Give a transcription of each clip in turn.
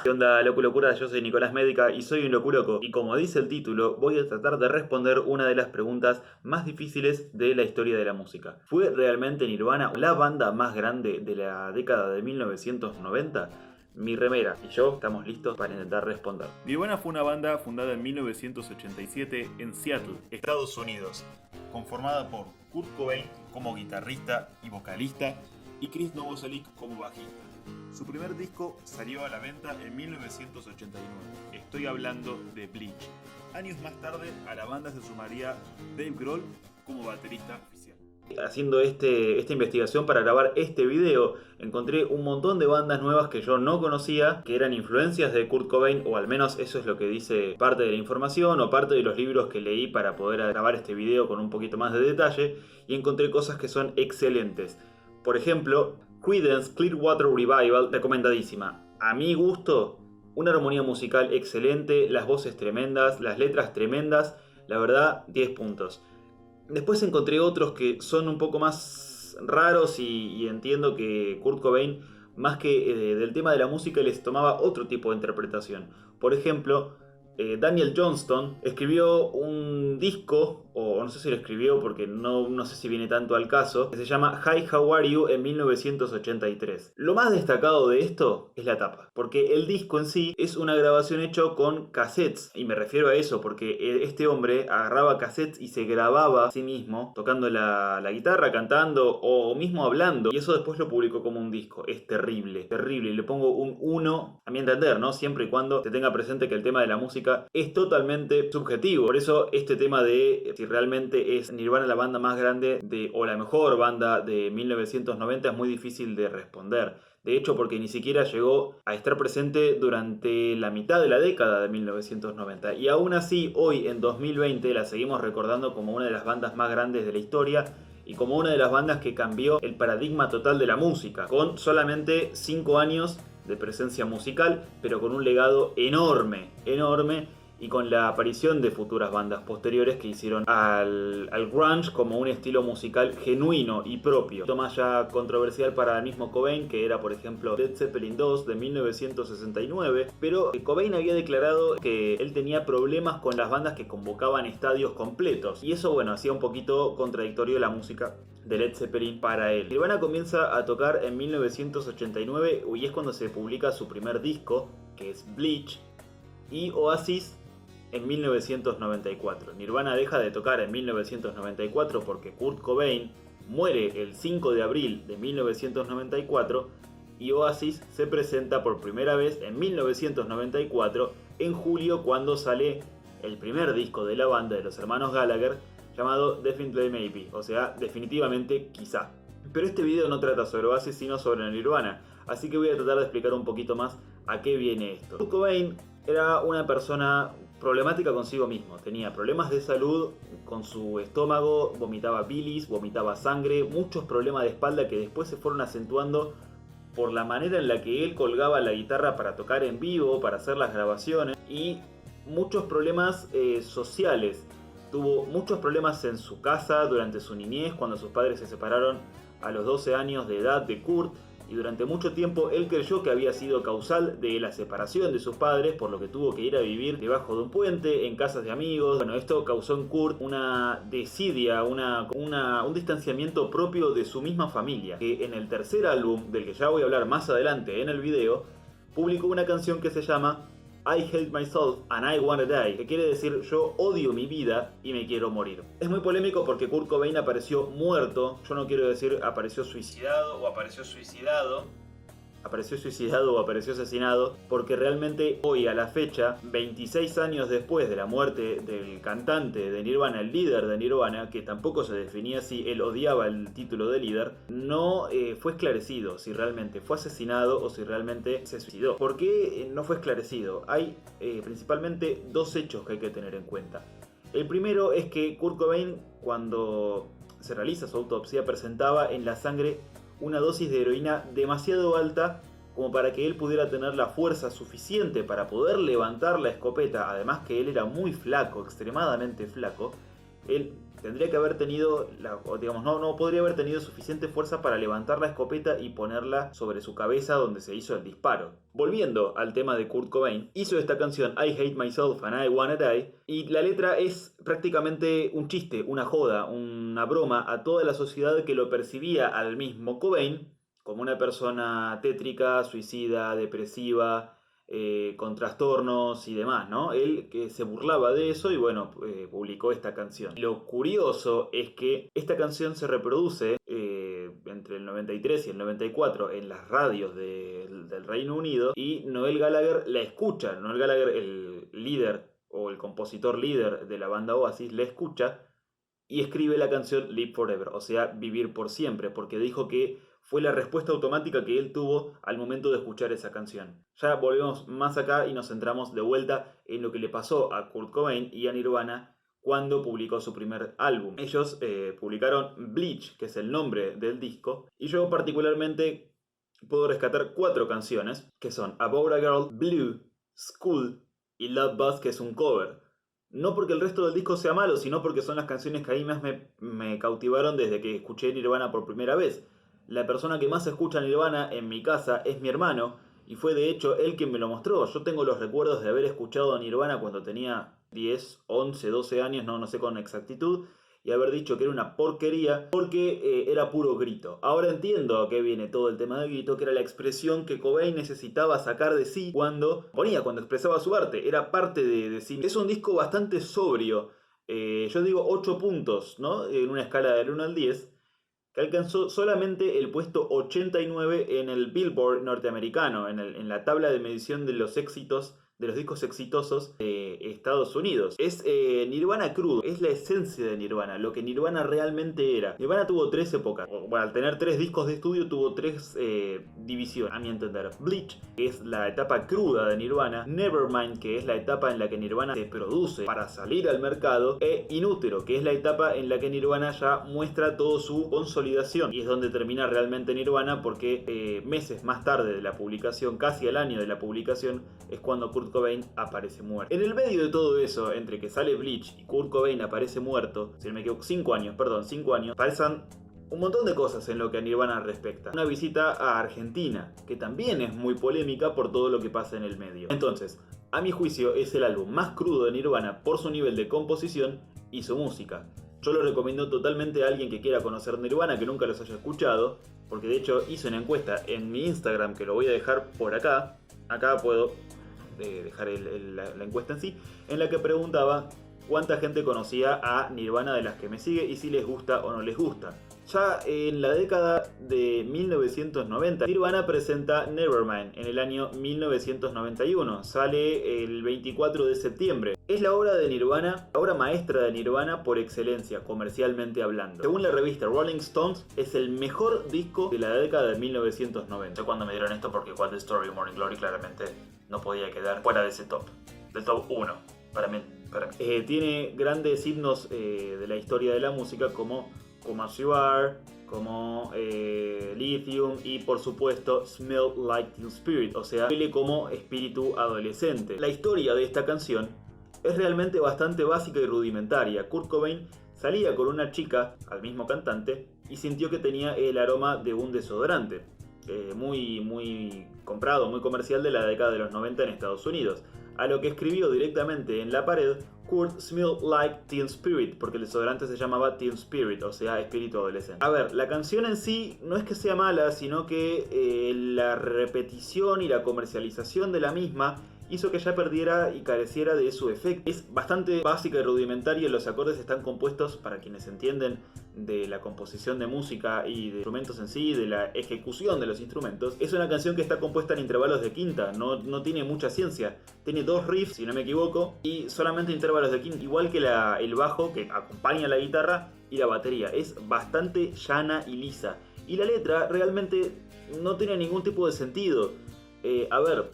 ¿Qué onda, Locura? Yo soy Nicolás Médica y soy un loculoco. Y como dice el título, voy a tratar de responder una de las preguntas más difíciles de la historia de la música. ¿Fue realmente Nirvana la banda más grande de la década de 1990? Mi remera y yo estamos listos para intentar responder. Nirvana fue una banda fundada en 1987 en Seattle, Estados Unidos, conformada por Kurt Cobain como guitarrista y vocalista y Chris Novoselic como bajista. Su primer disco salió a la venta en 1989. Estoy hablando de Bleach. Años más tarde a la banda se sumaría Dave Grohl como baterista oficial. Haciendo esta investigación para grabar este video, encontré un montón de bandas nuevas que yo no conocía, que eran influencias de Kurt Cobain, o al menos eso es lo que dice parte de la información o parte de los libros que leí para poder grabar este video con un poquito más de detalle, y encontré cosas que son excelentes. Por ejemplo, Creedence Clearwater Revival, recomendadísima. A mi gusto, una armonía musical excelente, las voces tremendas, las letras tremendas, la verdad, 10 puntos. Después encontré otros que son un poco más raros y entiendo que Kurt Cobain, más que del tema de la música, les tomaba otro tipo de interpretación. Por ejemplo, Daniel Johnston escribió un disco, o no sé si lo escribió porque no sé si viene tanto al caso, que se llama Hi, How Are You en 1983. Lo más destacado de esto es la tapa, porque el disco en sí es una grabación hecha con cassettes, y me refiero a eso porque este hombre agarraba cassettes y se grababa a sí mismo tocando la guitarra, cantando o mismo hablando, y eso después lo publicó como un disco. Es terrible, terrible, y le pongo un 1 a mi entender, ¿no? Siempre y cuando se tenga presente que el tema de la música es totalmente subjetivo. Por eso este tema de si realmente es Nirvana la banda más grande o la mejor banda de 1990 es muy difícil de responder. De hecho, porque ni siquiera llegó a estar presente durante la mitad de la década de 1990. Y aún así, hoy en 2020 la seguimos recordando como una de las bandas más grandes de la historia y como una de las bandas que cambió el paradigma total de la música, con solamente 5 años de presencia musical, pero con un legado enorme, y con la aparición de futuras bandas posteriores que hicieron al grunge como un estilo musical genuino y propio. Esto más ya controversial para el mismo Cobain, que era por ejemplo Led Zeppelin 2 de 1969, pero Cobain había declarado que él tenía problemas con las bandas que convocaban estadios completos, y eso bueno, hacía un poquito contradictorio la música de Led Zeppelin para él. Nirvana comienza a tocar en 1989 y es cuando se publica su primer disco, que es Bleach, y Oasis en 1994. Nirvana deja de tocar en 1994 porque Kurt Cobain muere el 5 de abril de 1994 y Oasis se presenta por primera vez en 1994 en julio, cuando sale el primer disco de la banda de los hermanos Gallagher llamado Definitely Maybe, o sea, definitivamente quizá. Pero este video no trata sobre Oasis sino sobre Nirvana, así que voy a tratar de explicar un poquito más a qué viene esto. Kurt Cobain era una persona problemática consigo mismo, tenía problemas de salud con su estómago, vomitaba bilis, vomitaba sangre, muchos problemas de espalda que después se fueron acentuando por la manera en la que él colgaba la guitarra para tocar en vivo, para hacer las grabaciones, y muchos problemas sociales. Tuvo muchos problemas en su casa durante su niñez, cuando sus padres se separaron a los 12 años de edad de Kurt, y durante mucho tiempo él creyó que había sido causal de la separación de sus padres, por lo que tuvo que ir a vivir debajo de un puente, en casas de amigos. Bueno, esto causó en Kurt una desidia, un distanciamiento propio de su misma familia, que en el tercer álbum, del que ya voy a hablar más adelante en el video, publicó una canción que se llama I Hate Myself and I Wanna Die, que quiere decir yo odio mi vida y me quiero morir. Es muy polémico porque Kurt Cobain apareció muerto, yo no quiero decir apareció suicidado o apareció asesinado, porque realmente hoy a la fecha, 26 años después de la muerte del cantante de Nirvana, el líder de Nirvana, que tampoco se definía así, él odiaba el título de líder, no fue esclarecido si realmente fue asesinado o si realmente se suicidó. ¿Por qué no fue esclarecido? Hay principalmente dos hechos que hay que tener en cuenta. El primero es que Kurt Cobain, cuando se realiza su autopsia, presentaba en la sangre una dosis de heroína demasiado alta como para que él pudiera tener la fuerza suficiente para poder levantar la escopeta, además que él era muy flaco, extremadamente flaco, él tendría que haber tenido, no podría haber tenido suficiente fuerza para levantar la escopeta y ponerla sobre su cabeza donde se hizo el disparo. Volviendo al tema de Kurt Cobain, hizo esta canción I Hate Myself and I Wanna Die, y la letra es prácticamente un chiste, una joda, una broma a toda la sociedad que lo percibía al mismo Cobain como una persona tétrica, suicida, depresiva, con trastornos y demás, ¿no? Él que se burlaba de eso y bueno, publicó esta canción. Lo curioso es que esta canción se reproduce entre el 93 y el 94 en las radios del Reino Unido, y Noel Gallagher la escucha. Noel Gallagher, el líder o el compositor líder de la banda Oasis, la escucha y escribe la canción Live Forever, o sea, vivir por siempre, porque dijo que fue la respuesta automática que él tuvo al momento de escuchar esa canción. Ya volvemos más acá y nos centramos de vuelta en lo que le pasó a Kurt Cobain y a Nirvana cuando publicó su primer álbum. Ellos publicaron Bleach, que es el nombre del disco, y yo particularmente puedo rescatar 4 canciones, que son About a Girl, Blue, School y Love Buzz, que es un cover. No porque el resto del disco sea malo, sino porque son las canciones que a mí más me cautivaron desde que escuché Nirvana por primera vez. La persona que más escucha Nirvana en mi casa es mi hermano, y fue de hecho él quien me lo mostró. Yo tengo los recuerdos de haber escuchado a Nirvana cuando tenía 10, 11, 12 años, no sé con exactitud, y haber dicho que era una porquería porque era puro grito. Ahora entiendo a qué viene todo el tema del grito, que era la expresión que Cobain necesitaba sacar de sí cuando expresaba su arte, era parte de sí. Es un disco bastante sobrio, yo digo 8 puntos, ¿no? En una escala del 1 al 10, que alcanzó solamente el puesto 89 en el Billboard norteamericano, en la tabla de medición de los éxitos, de los discos exitosos de Estados Unidos. Es Nirvana crudo, es la esencia de Nirvana, lo que Nirvana realmente era. Nirvana tuvo 3 épocas. Bueno, al tener 3 discos de estudio tuvo 3 divisiones, a mi entender. Bleach, que es la etapa cruda de Nirvana, Nevermind, que es la etapa en la que Nirvana se produce para salir al mercado, e In Utero, que es la etapa en la que Nirvana ya muestra toda su consolidación, y es donde termina realmente Nirvana, porque meses más tarde de la publicación, casi al año de la publicación, es cuando Kurt Cobain aparece muerto. En el medio de todo eso, entre que sale Bleach y Kurt Cobain aparece muerto, si no me equivoco, 5 años, pasan un montón de cosas en lo que a Nirvana respecta. Una visita a Argentina, que también es muy polémica por todo lo que pasa en el medio. Entonces, a mi juicio, es el álbum más crudo de Nirvana por su nivel de composición y su música. Yo lo recomiendo totalmente a alguien que quiera conocer Nirvana, que nunca los haya escuchado, porque de hecho hice una encuesta en mi Instagram, que lo voy a dejar por acá. Acá puedo dejar la encuesta en sí, en la que preguntaba cuánta gente conocía a Nirvana de las que me sigue y si les gusta o no les gusta. Ya en la década de 1990, Nirvana presenta Nevermind en el año 1991. Sale el 24 de septiembre. Es la obra de Nirvana, la obra maestra de Nirvana por excelencia, comercialmente hablando. Según la revista Rolling Stones, es el mejor disco de la década de 1990. Cuando me dieron esto, porque What the Story Morning Glory claramente no podía quedar fuera de ese top. Del top 1, para mí. Tiene grandes himnos de la historia de la música como As You Are, como Lithium y por supuesto Smell Like Teen Spirit, o sea, huele como espíritu adolescente. La historia de esta canción es realmente bastante básica y rudimentaria. Kurt Cobain salía con una chica, al mismo cantante, y sintió que tenía el aroma de un desodorante. Muy comprado, muy comercial de la década de los 90 en Estados Unidos. A lo que escribió directamente en la pared: Kurt smelled like Teen Spirit, porque el desodorante se llamaba Teen Spirit, o sea, espíritu adolescente. A ver, la canción en sí no es que sea mala, sino que la repetición y la comercialización de la misma hizo que ya perdiera y careciera de su efecto. Es bastante básica y rudimentaria, los acordes están compuestos, para quienes entienden de la composición de música y de instrumentos en sí, de la ejecución de los instrumentos. Es una canción que está compuesta en intervalos de quinta, no tiene mucha ciencia. Tiene 2 riffs, si no me equivoco, y solamente intervalos de quinta, igual que el bajo que acompaña la guitarra y la batería. Es bastante llana y lisa. Y la letra realmente no tiene ningún tipo de sentido. A ver,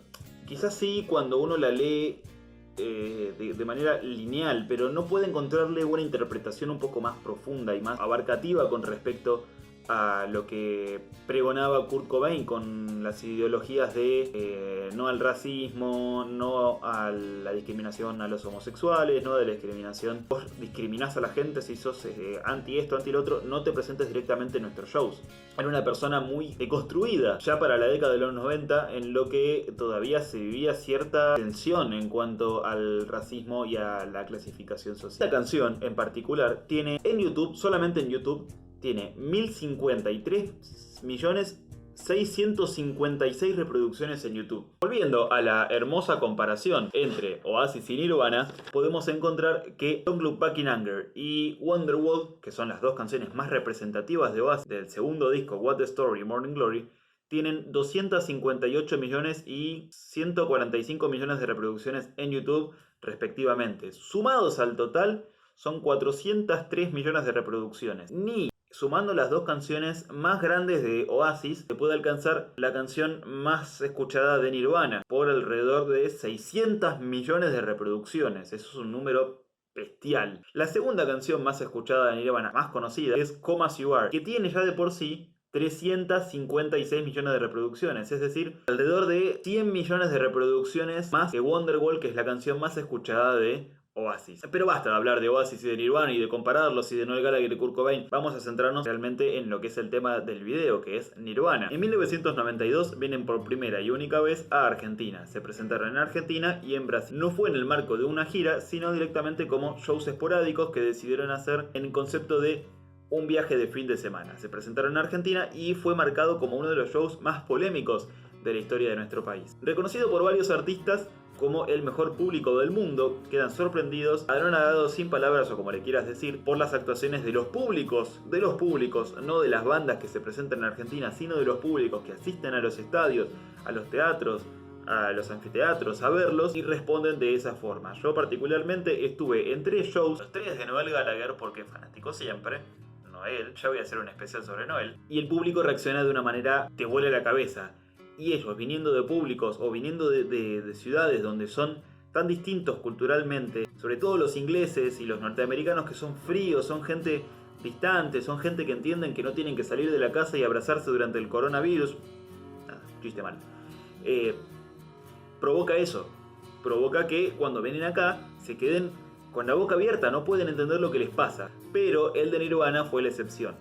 quizás sí cuando uno la lee de manera lineal, pero no puede encontrarle una interpretación un poco más profunda y más abarcativa con respecto a lo que pregonaba Kurt Cobain con las ideologías de no al racismo, no a la discriminación a los homosexuales, no de la discriminación. Vos discriminás a la gente si sos anti esto, anti lo otro, no te presentes directamente en nuestros shows. Era una persona muy deconstruida ya para la década de los 90, en lo que todavía se vivía cierta tensión en cuanto al racismo y a la clasificación social. Esta canción en particular tiene en YouTube, solamente en YouTube, tiene 1053.656 reproducciones en YouTube. Volviendo a la hermosa comparación entre Oasis y Nirvana, podemos encontrar que Don't Look Back in Anger y Wonderwall, que son las dos canciones más representativas de Oasis del segundo disco What the Story y Morning Glory, tienen 258 millones y 145 millones de reproducciones en YouTube respectivamente. Sumados al total son 403 millones de reproducciones. Ni sumando las dos canciones más grandes de Oasis, se puede alcanzar la canción más escuchada de Nirvana, por alrededor de 600 millones de reproducciones. Eso es un número bestial. La segunda canción más escuchada de Nirvana, más conocida, es Come As You Are, que tiene ya de por sí 356 millones de reproducciones, es decir, alrededor de 100 millones de reproducciones más que Wonderwall, que es la canción más escuchada de Oasis. Pero basta de hablar de Oasis y de Nirvana y de compararlos y de Noel Gallagher y Kurt Cobain. Vamos a centrarnos realmente en lo que es el tema del video, que es Nirvana. En 1992 vienen por primera y única vez a Argentina. Se presentaron en Argentina y en Brasil. No fue en el marco de una gira, sino directamente como shows esporádicos que decidieron hacer en el concepto de un viaje de fin de semana. Se presentaron en Argentina y fue marcado como uno de los shows más polémicos de la historia de nuestro país. Reconocido por varios artistas como el mejor público del mundo, quedan sorprendidos, anonadados, sin palabras o como le quieras decir, por las actuaciones de los públicos, no de las bandas que se presentan en Argentina, sino de los públicos que asisten a los estadios, a los teatros, a los anfiteatros a verlos y responden de esa forma. Yo particularmente estuve en 3 shows, los 3 de Noel Gallagher porque fanático siempre, Noel, ya voy a hacer un especial sobre Noel, y el público reacciona de una manera que vuela la cabeza. Y ellos, viniendo de públicos o viniendo de ciudades donde son tan distintos culturalmente, sobre todo los ingleses y los norteamericanos, que son fríos, son gente distante, son gente que entienden que no tienen que salir de la casa y abrazarse durante el coronavirus. Chiste mal. Provoca eso. Provoca que cuando vienen acá se queden con la boca abierta, no pueden entender lo que les pasa. Pero el de Nirvana fue la excepción.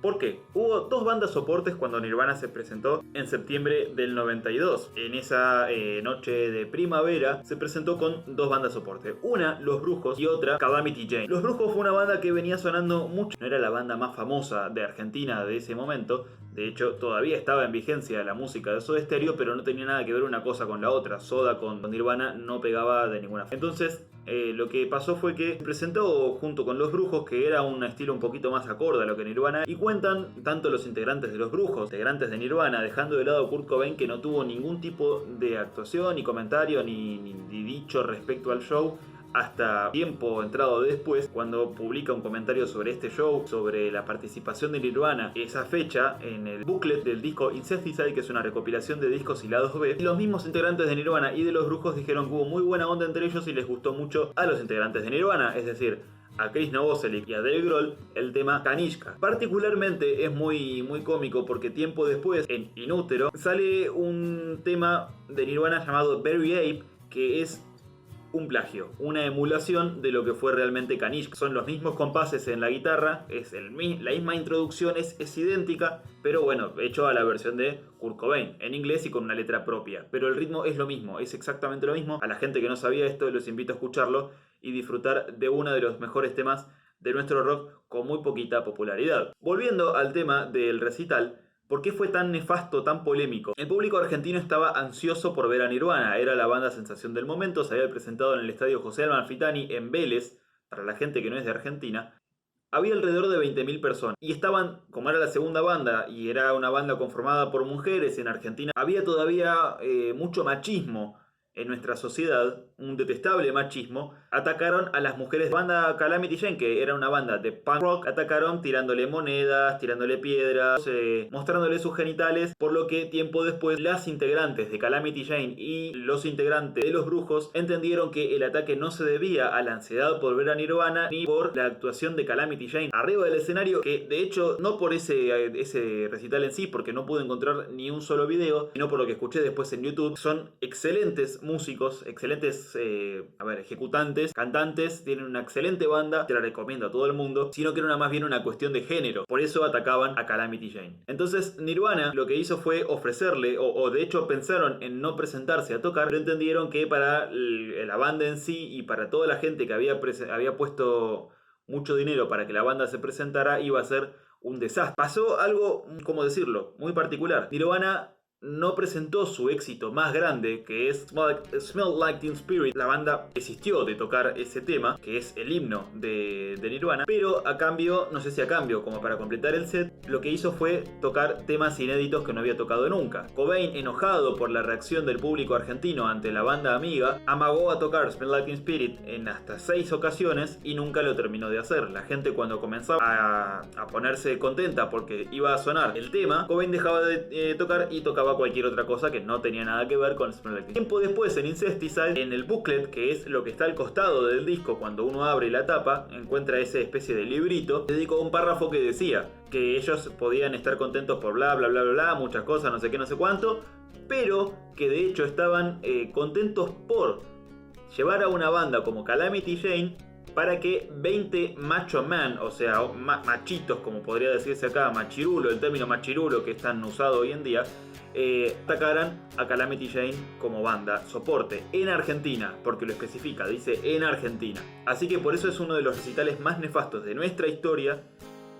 ¿Por qué? Hubo 2 bandas soportes cuando Nirvana se presentó en septiembre del 92. En esa noche de primavera se presentó con 2 bandas soporte. Una, Los Brujos, y otra, Calamity Jane. Los Brujos fue una banda que venía sonando mucho. No era la banda más famosa de Argentina de ese momento. De hecho, todavía estaba en vigencia la música de Soda Stereo, pero no tenía nada que ver una cosa con la otra. Soda con Nirvana no pegaba de ninguna forma. Entonces, lo que pasó fue que se presentó junto con Los Brujos, que era un estilo un poquito más acorde a lo que Nirvana, y cuentan tanto los integrantes de Los Brujos, integrantes de Nirvana, dejando de lado a Kurt Cobain, que no tuvo ningún tipo de actuación, ni comentario, ni dicho respecto al show, hasta tiempo entrado después, cuando publica un comentario sobre este show, sobre la participación de Nirvana, esa fecha, en el booklet del disco Incesticide, que es una recopilación de discos y lados B. Y los mismos integrantes de Nirvana y de Los Brujos dijeron que hubo muy buena onda entre ellos y les gustó mucho a los integrantes de Nirvana, es decir, a Chris Novoselic y a Dave Grohl, el tema Kanishka. Particularmente es muy cómico porque tiempo después, en Inútero, sale un tema de Nirvana llamado Very Ape, que es un plagio, una emulación de lo que fue realmente Kanishka. Son los mismos compases en la guitarra, es la misma introducción, es idéntica, pero bueno, hecho a la versión de Kurt Cobain, en inglés y con una letra propia. Pero el ritmo es lo mismo, es exactamente lo mismo. A la gente que no sabía esto, los invito a escucharlo y disfrutar de uno de los mejores temas de nuestro rock con muy poquita popularidad. Volviendo al tema del recital, ¿por qué fue tan nefasto, tan polémico? El público argentino estaba ansioso por ver a Nirvana, era la banda sensación del momento, se había presentado en el estadio José Amalfitani en Vélez, para la gente que no es de Argentina. Había alrededor de 20.000 personas y estaban, como era la segunda banda y era una banda conformada por mujeres en Argentina, había todavía mucho machismo en nuestra sociedad, un detestable machismo, atacaron a las mujeres de la banda Calamity Jane, que era una banda de punk rock, atacaron tirándole monedas, tirándole piedras, mostrándole sus genitales, por lo que tiempo después las integrantes de Calamity Jane y los integrantes de Los Brujos entendieron que el ataque no se debía a la ansiedad por ver a Nirvana ni por la actuación de Calamity Jane arriba del escenario, que de hecho no por ese recital en sí, porque no pude encontrar ni un solo video, sino por lo que escuché después en YouTube. Son excelentes músicos, excelentes ejecutantes, cantantes, tienen una excelente banda, te la recomiendo a todo el mundo, sino que era más bien una cuestión de género, por eso atacaban a Calamity Jane. Entonces Nirvana lo que hizo fue ofrecerle, o de hecho pensaron en no presentarse a tocar, pero entendieron que para la banda en sí y para toda la gente que había puesto mucho dinero para que la banda se presentara, iba a ser un desastre. Pasó algo, ¿cómo decirlo?, muy particular. Nirvana no presentó su éxito más grande, que es Smell Like Teen Spirit. La banda desistió de tocar ese tema, que es el himno de Nirvana, pero a cambio, no sé si a cambio, como para completar el set, lo que hizo fue tocar temas inéditos que no había tocado nunca. Cobain, enojado por la reacción del público argentino ante la banda amiga, amagó a tocar Smell Like Teen Spirit en hasta 6 ocasiones y nunca lo terminó de hacer. La gente, cuando comenzaba a ponerse contenta porque iba a sonar el tema, Cobain dejaba de tocar y tocaba cualquier otra cosa que no tenía nada que ver con Smell Like Teen Spirit. Tiempo después, en Incesticide, en el booklet, que es lo que está al costado del disco, cuando uno abre la tapa, encuentra esa especie de librito, dedicó un párrafo que decía que ellos podían estar contentos por bla bla bla bla bla, muchas cosas, no sé qué, no sé cuánto, pero que de hecho estaban contentos por llevar a una banda como Calamity Jane para que 20 macho man, o sea, machitos, como podría decirse acá, machirulo, el término machirulo que es tan usado hoy en día, atacaran a Calamity Jane como banda soporte en Argentina, porque lo especifica, dice en Argentina. Así que por eso es uno de los recitales más nefastos de nuestra historia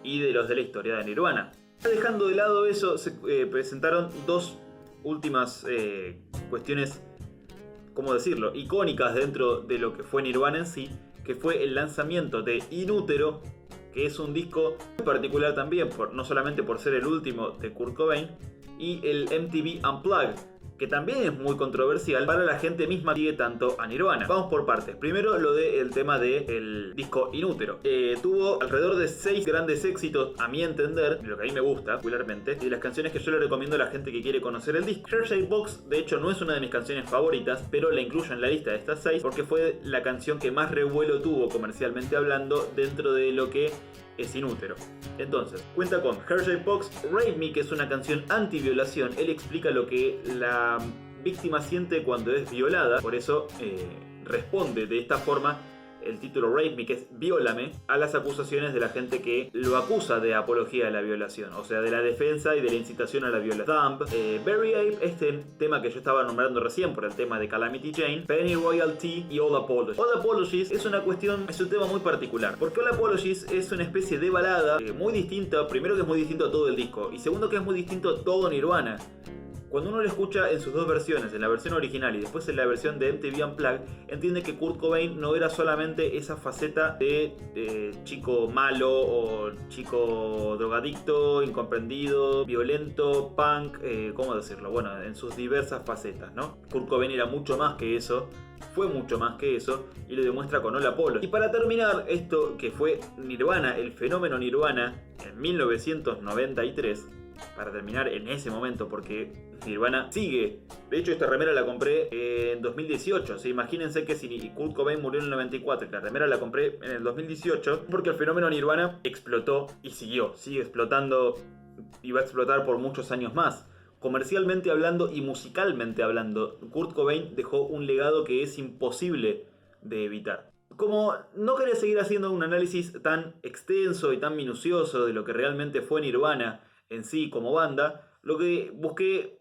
y de los de la historia de Nirvana. Dejando de lado eso, se presentaron dos últimas cuestiones, ¿cómo decirlo?, icónicas dentro de lo que fue Nirvana en sí, que fue el lanzamiento de In Utero, que es un disco muy particular también, no solamente por ser el último de Kurt Cobain, y el MTV Unplugged, que también es muy controversial para la gente misma que sigue tanto a Nirvana. Vamos por partes. Primero lo del tema del disco In Utero. Tuvo alrededor de 6 grandes éxitos, a mi entender, lo que a mí me gusta particularmente, y de las canciones que yo le recomiendo a la gente que quiere conocer el disco. Heart Box, de hecho, no es una de mis canciones favoritas, pero la incluyo en la lista de estas 6 porque fue la canción que más revuelo tuvo comercialmente hablando dentro de lo que es In Utero. Entonces, cuenta con Heart Box, Rape Me, que es una canción anti-violación. Él explica lo que la víctima siente cuando es violada, por eso responde de esta forma el título Rape Me, que es Viólame, a las acusaciones de la gente que lo acusa de apología de la violación, o sea, de la defensa y de la incitación a la violación. Bury Ape, este tema que yo estaba nombrando recién por el tema de Calamity Jane, Penny Royalty y All Apologies. All Apologies es un tema muy particular, porque All Apologies es una especie de balada muy distinta, primero que es muy distinto a todo el disco, y segundo que es muy distinto a todo Nirvana. Cuando uno lo escucha en sus dos versiones, en la versión original y después en la versión de MTV Unplugged, entiende que Kurt Cobain no era solamente esa faceta de chico malo o chico drogadicto, incomprendido, violento, punk, ¿cómo decirlo? Bueno, en sus diversas facetas, ¿no? Kurt Cobain era mucho más que eso, fue mucho más que eso, y lo demuestra con All Apologies. Y para terminar, esto que fue Nirvana, el fenómeno Nirvana, en 1993, para terminar en ese momento, porque Nirvana sigue. De hecho, esta remera la compré en 2018. O sea, imagínense que si Kurt Cobain murió en el 94 y la remera la compré en el 2018, porque el fenómeno Nirvana explotó y sigue explotando y va a explotar por muchos años más. Comercialmente hablando y musicalmente hablando, Kurt Cobain dejó un legado que es imposible de evitar. Como no quería seguir haciendo un análisis tan extenso y tan minucioso de lo que realmente fue Nirvana en sí como banda, lo que busqué,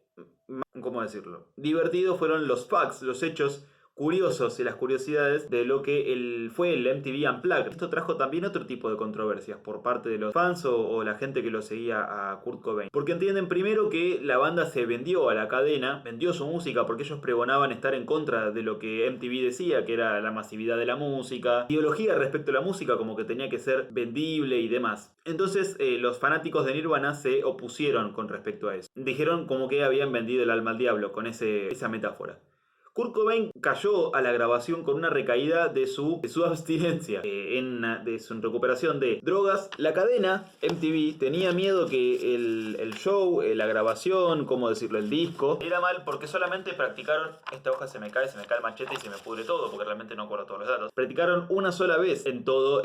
¿cómo decirlo?, divertido fueron los facts, los hechos curiosos y las curiosidades de lo que fue el MTV Unplugged. Esto trajo también otro tipo de controversias por parte de los fans o la gente que lo seguía a Kurt Cobain, porque entienden primero que la banda se vendió a la cadena, vendió su música porque ellos pregonaban estar en contra de lo que MTV decía, que era la masividad de la música, ideología respecto a la música como que tenía que ser vendible y demás. Entonces los fanáticos de Nirvana se opusieron con respecto a eso. Dijeron como que habían vendido el alma al diablo con esa metáfora. Kurt Cobain cayó a la grabación con una recaída de su abstinencia, de su recuperación de drogas. La cadena MTV tenía miedo que el show, la grabación, cómo decirlo, el disco, era mal porque solamente practicaron, esta hoja se me cae el machete y se me pudre todo porque realmente no acuerdo todos los datos. Practicaron una sola vez en todo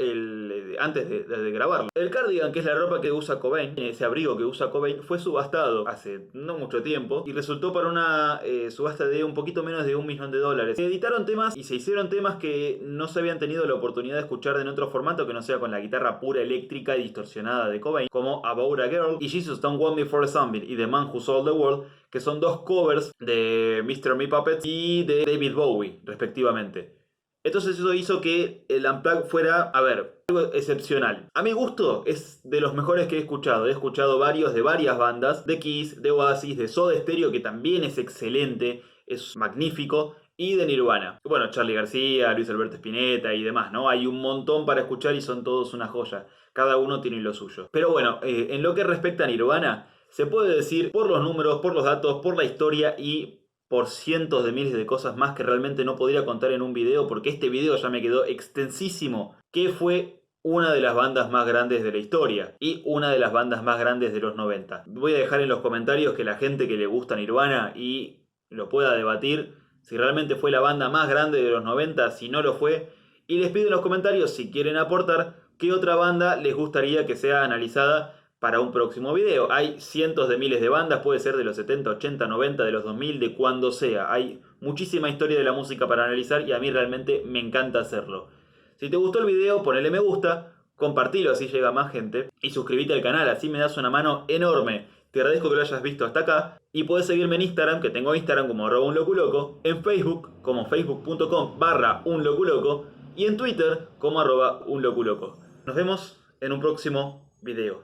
antes de grabarlo. El cardigan, que es la ropa que usa Cobain, ese abrigo que usa Cobain, fue subastado hace no mucho tiempo y resultó para una subasta de un poquito menos de $1 millón. Se editaron temas y se hicieron temas que no se habían tenido la oportunidad de escuchar en otro formato que no sea con la guitarra pura eléctrica y distorsionada de Cobain, como About a Girl y Jesus Don't Want Me for a Zombie y The Man Who Sold the World, que son dos covers de Mr. Me Puppets y de David Bowie, respectivamente. Entonces eso hizo que el Unplugged fuera, algo excepcional. A mi gusto es de los mejores que he escuchado. He escuchado varios de varias bandas, de Kiss, de Oasis, de Soda Stereo, que también es excelente, es magnífico, y de Nirvana. Bueno, Charly García, Luis Alberto Spinetta y demás, ¿no? Hay un montón para escuchar y son todos una joya. Cada uno tiene lo suyo. Pero bueno, en lo que respecta a Nirvana, se puede decir por los números, por los datos, por la historia y por cientos de miles de cosas más que realmente no podría contar en un video, porque este video ya me quedó extensísimo, que fue una de las bandas más grandes de la historia y una de las bandas más grandes de los 90. Voy a dejar en los comentarios que la gente que le gusta Nirvana y lo pueda debatir si realmente fue la banda más grande de los 90, si no lo fue, y les pido en los comentarios si quieren aportar qué otra banda les gustaría que sea analizada para un próximo video. Hay cientos de miles de bandas, puede ser de los 70, 80, 90, de los 2000, de cuando sea. Hay muchísima historia de la música para analizar y a mí realmente me encanta hacerlo. Si te gustó el video, ponele me gusta, compartilo así llega más gente y suscríbete al canal, así me das una mano enorme. Te agradezco que lo hayas visto hasta acá y puedes seguirme en Instagram, que tengo Instagram como @unloculoco, en Facebook como facebook.com/unloculoco y en Twitter como @unloculoco. Nos vemos en un próximo video.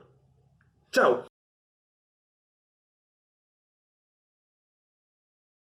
¡Chao!